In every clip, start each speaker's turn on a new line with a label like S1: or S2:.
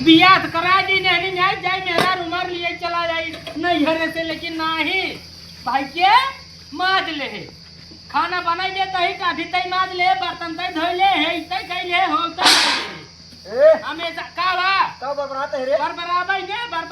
S1: बियाह करा दी नहीं नहीं जाए मेरा उमर लिए चला जाए नहीं घरे से लेकिन नहीं भाई के माज ले खाना बनाई दे तही काठी तई माज ले बर्तन तई धोई ले है तई कई ले हो तई हमेशा का बा
S2: कब बरबराते रे
S1: बरबराबै ने
S2: अरे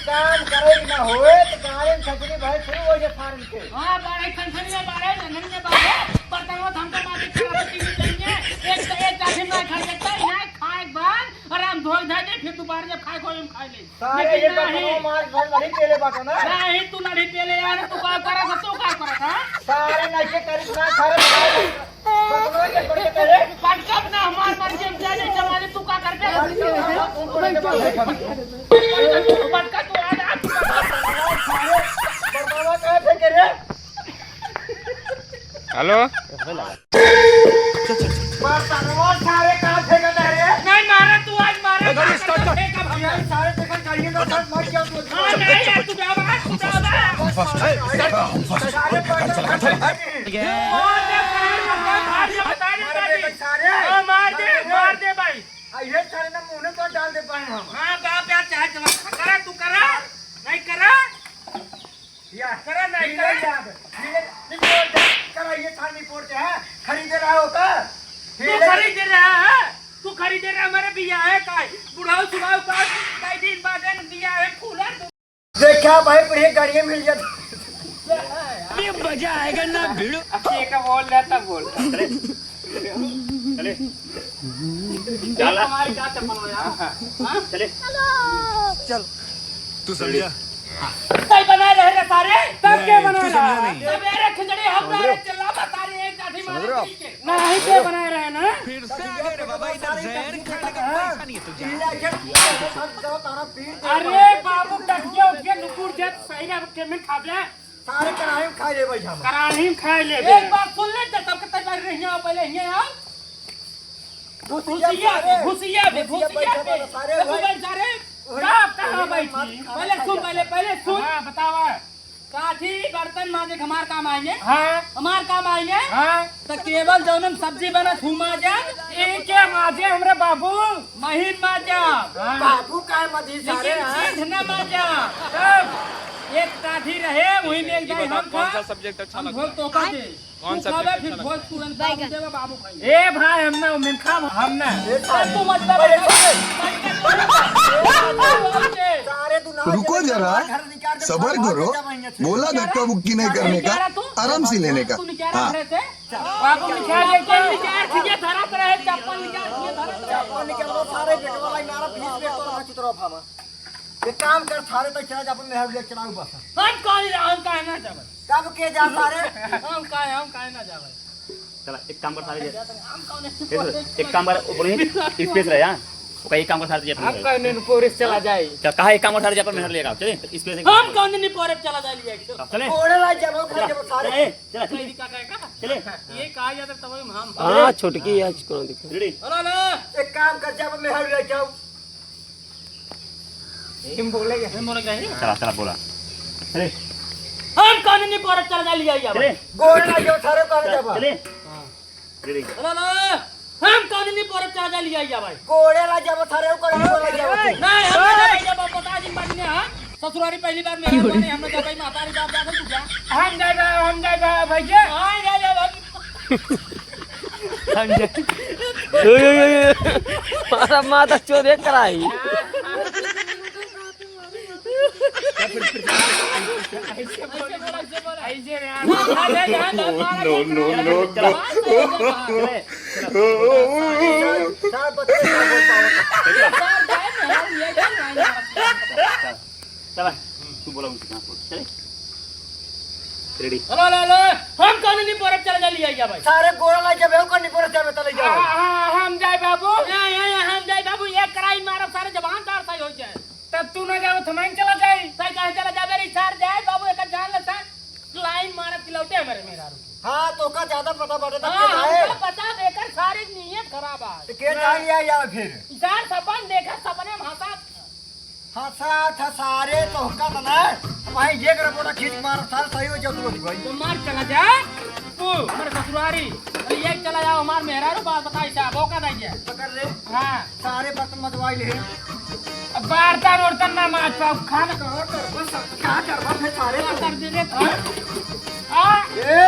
S2: काम करे कि ना होए तो गाड़ी खचनी भाई शुरू हो जे फार्म के
S1: हां बारे खनखनी में बारे नंगन में बारे बर्तन वो हम तो माटी खा के देंगे एक काठी में खा सकता है ना खाए बाद आराम धोई धा दे फिर दोबारा जब खाए कोई हम खा ले
S2: सारे ये बर्तन मार घर नहीं पेले बाटो ना
S1: नहीं तू नहीं पेले यार तू का करा तो का करा था
S2: सारे नशे करी ना सारे बर्तनों के पड़े तेरे
S1: पटकब ना हमार मन के जाने जमाने तू का करते पटका तू आ
S2: बर्तनों का फेंके रे
S3: हेलो
S2: बर्तनों सारे कहां फेंके रे
S1: नहीं मारा तू आज मारा
S3: गाड़ी स्टार्ट कर
S1: एक अब
S2: यार सारे देखा गाड़ियों का साथ मर गया तू
S1: हां नहीं यार तू जा
S2: सारे बर्तन
S1: मार दे भाई
S2: ये सारे ना मुंह में तो डाल दे पाए हम
S1: हां बाप यार चाहे जमा करा तू करा नहीं करा
S2: या
S1: करा नहीं
S2: यार
S1: करा
S2: रिपोर्ट करा ये थाने रिपोर्ट है खरीद रहा हो का
S1: तू खरीद रहा है तू खरीद रहा हमारे बिया है काय बुढ़ाऊ सुनाऊ का कई दिन बाद बिया है फूला
S2: देखा भाई पर ये गाड़ी मिल जाती
S1: ये मजा आएगा ना भिड़ो अच्छे का बोल लेता बोल
S3: चले
S1: चल हमारी क्या चप्पल यार
S3: चले
S4: चल तू समझा
S1: कई बनाए रहे रे सारे तब के बनाए
S4: तू समझा नहीं।
S1: सब मेरे खिचड़ी हम रहे चला बता रहे एक काठी मार नहीं के बनाए रहे ना
S4: फिर से आ गए रे बाबा इधर जहर खाने का पैसा नहीं है तुझे
S2: तारा पीर
S1: अरे बाबू टकिया उठ के नुकुर जे सही है के में खा ले
S2: सारे कढ़ाई में खाए रे भाई हम
S1: कराही में खा ले एक बार सुन ले तब के तैयार रही है पहले यहां आओ घुसिया सारे कहाँ बैठी पहले सुन हाँ बतावा काठी बर्तन माजे हमार काम आएंगे हाँ हमार काम आएंगे हाँ तो केवल जौनम सब्जी बना थू माजा एक के माजे हमरे बाबू महीन माजा
S2: बाबू का मधी सारे
S1: लेकिन न माजा तब एक काठी रहे वही ले जाए हम
S3: कौन सा सब्जेक्ट अच्छा लगा
S1: भोग तो का दे
S3: कौन सा
S1: खावे
S3: सब्जेक्ट
S1: फिर
S3: अच्छा
S1: भोग तुरंत देवे बाबू खाएंगे ए भाई हमने उमें खा हमने तू मत
S2: सारे
S5: रुको जरा सबर करो बोला धक्का बुक्की नहीं करने का आराम से लेने का हाँ
S1: बाबू निकाल के निकाल खिजे धरा पर है चप्पल निकाल के धरा
S2: चप्पल निकाल लो सारे बेटवा भाई मेरा फीस बेट तो रखी तरफ हम एक काम कर थारे तक चला जा अपन मेहर ले चलाऊ बस
S1: हम काहे ना जावे
S2: कब के जा सारे
S1: हम काहे ना जावे
S3: चला एक काम कर सारे
S1: हम कौन
S3: एक काम कर ऊपर स्पेस रहे हां ओका एक काम कर सारे
S1: हम कहने पोरिस चला जाए
S3: चल कहा एक काम कर सारे पर मेहर लेगा चले स्पेस
S1: हम कौन नहीं पोरे चला जा लिया
S3: चले
S2: ओड़े ला जब खा जब सारे
S3: चला
S1: चले का का चले ये कहा जाता तब हम
S6: हाँ छोटकी आज कौन दिखा
S3: रेडी
S1: हेलो
S2: एक काम कर जब मेहर ले जाओ
S1: हम बोलेंगे
S3: चला चला बोला चले
S1: हम कौन नहीं पोरे चला जा लिया
S3: चले
S2: गोड़े ला जो थारे कर जब
S3: चले रेडी
S1: हेलो हम कौन नहीं पोरे चला जा लिया भाई
S2: गोड़े ला जब थारे कर ला जब
S1: नहीं हम जब बता दिन बाद में हां ससुरारी पहली बार मेरा बोले हम जब भाई मातारी बाप जाकर तू जा हम जाएगा भैया हां
S6: मारा माता चोरे कराई
S1: ऐसे नो नो नो
S2: सारे बच्चे
S3: चला तू बोला मुझे चले रेडी
S1: हेलो हम कौन नहीं पोरे चला जा लिया भाई
S2: सारे गोड़ा ला जब कर नहीं पड़े जब तले जाओ
S1: हम जाए बाबू हम जाए बाबू एक कराई मारो सारे जवान तार सही हो जाए तब तू ना जाओ थमन चला जाए सही कहे चला जा मेरी चार जाए बाबू एक जान लेता लाइन मारत खिलौते हमारे मेरा
S2: हां तो का ज्यादा पता पड़े तब
S1: हां
S2: के आए
S1: हमको पता देकर सारी नीयत खराब है
S2: तो के जान लिया या फिर
S1: इसार सपन देखा सपने में
S2: हंसा था सारे तो का बना वहीं ये कर बोला खींच मार साल सही हो जाओ तू भाई
S1: तो मार चला जा पप्पू हमारे ससुरारी अरे ये चला जाओ हमार मेहरारू बात बताई साहब वो का दीजिए
S2: पकड़ ले
S1: हाँ
S2: सारे बर्तन मजवाई ले
S1: अब बर्तन उर्तन ना माज पाओ खाना
S2: कहाँ कर बस क्या कर बस फिर सारे
S1: कर दे रे आ
S2: ए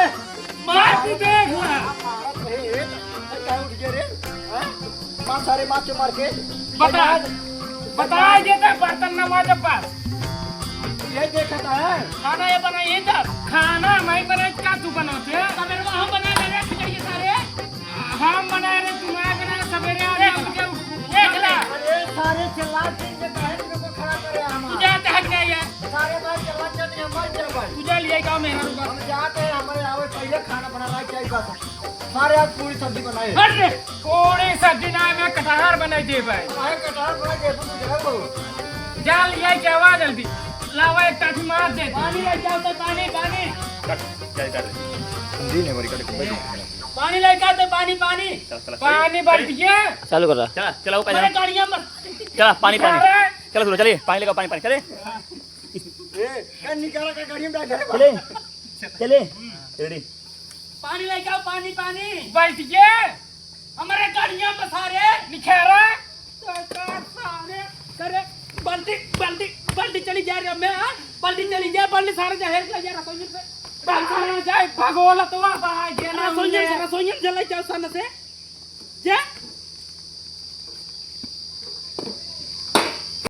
S1: मार के देख ला
S2: भारत है ये क्या उठ गए रे हाँ? मार सारे मार के मार के
S1: बता देता बर्तन ना माज पास
S2: ये देखा था है
S1: खाना ये बनाइए तब खाना मैं बनाए का तू बनाते मेरे को हम बना ले रहे खिचड़ी सारे हम बना रहे तुम्हारे बना सवेरे आ रहे देख ला
S2: अरे सारे चिल्ला के काहे मेरे को खड़ा करे हम
S1: तुझे हक नहीं है
S2: सारे बात चिल्ला के हम मर जाए भाई
S1: तुझे लिए का मेरा रुपा
S2: हम जाते हैं हमारे आवे पहले खाना बनाना चाहिए बस सारे आज पूरी सब्जी बनाए
S1: अरे कोड़ी सब्जी ना मैं कटहर बनाई दे भाई
S2: काहे कटार बना के तुम जगह को
S1: जाल ये क्या आवाज जल्दी लावा एक टाटी मार दे पानी ले जाओ तो पानी पानी पानी ले का तो पानी पानी पानी भर दिए
S6: चालू कर रहा
S3: चला चला वो
S1: मेरे
S3: पहले
S1: गाड़ियां पर
S3: चला पानी पानी चलो सुनो चलिए पानी लेकर पानी पानी चले
S2: ए कल निकाला का गाड़ी में डाल दे
S3: चले चले रेडी
S1: पानी ले का पानी पानी बैठ गए हमारे गाड़ियां पर सारे निखेरा सारे करे बाल्टी बाल्टी बाल्टी चली जा रही है मैं बाल्टी चली जाए बाल्टी सारे जहर ले जा रसोई से बाल्टी जाए भगोला तो बाहर जे ना रसोई जलाई जाओ सन से जे